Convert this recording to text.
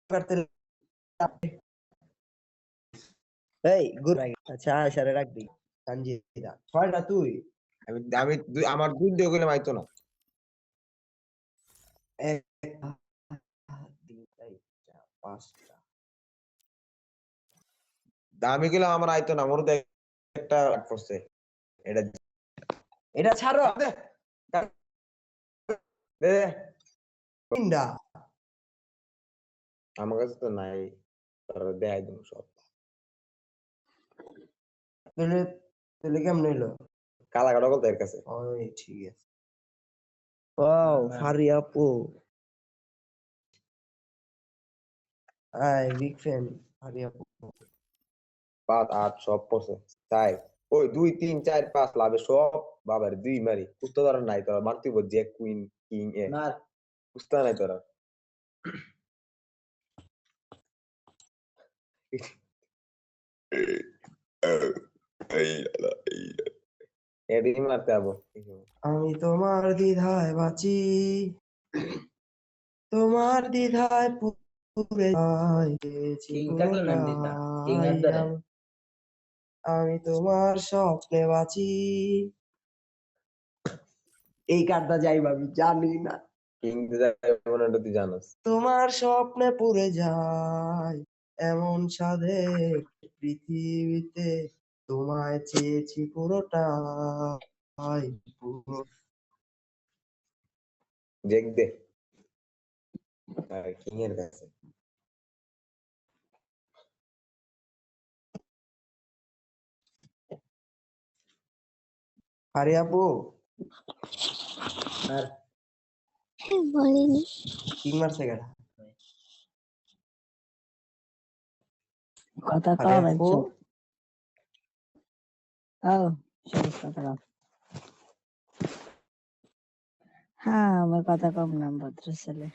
করতে এই গুড আচ্ছা সারে রাখবি সঞ্জিদা ছয়টা তুই আমি আমি আমার দুধ দিয়ে গেলে মাইতো না এক দুই চার পাঁচটা দামি গেলে আমার আইতো না মোর একটা পড়ছে এটা এটা ছাড়ো দে দে তিনটা আমার কাছে তো নাই দেখাই দেবো সব তাহলে তাহলে কেমন হইলো কালা কাটা বলতে এর কাছে ওই ঠিক আছে ওয়াও ফারিয়া আপু আই বিগ ফ্যান ফারিয়া আপু 5 8 সব পড়ছে তাই ওই 2 3 4 5 লাভে সব বাবার দুই মারি কুস্তা ধরা নাই তোরা মারতে বল জ্যাক কুইন কিং এ মার কুস্তা নাই তোরা এডি মারতে আবো আমি তোমার দ্বিধায় বাঁচি তোমার দ্বিধায় পুরে আমি তোমার স্বপ্নে বাঁচি এই কার্ডটা যাই ভাবি জানি না কিং মনে তুই জানোস তোমার স্বপ্নে পুরে যায় এমন সাধের পৃথিবীতে তোমায় চেয়েছি পুরোটাই পুরো জেক দে কিং এর কাছে আরে আপু আর বলিনি কি মারছে কেন কথা আরে কম আপু একজন ও সব কথা কম হ্যাঁ আমার কথা কম নাম ভদ্র ছেলে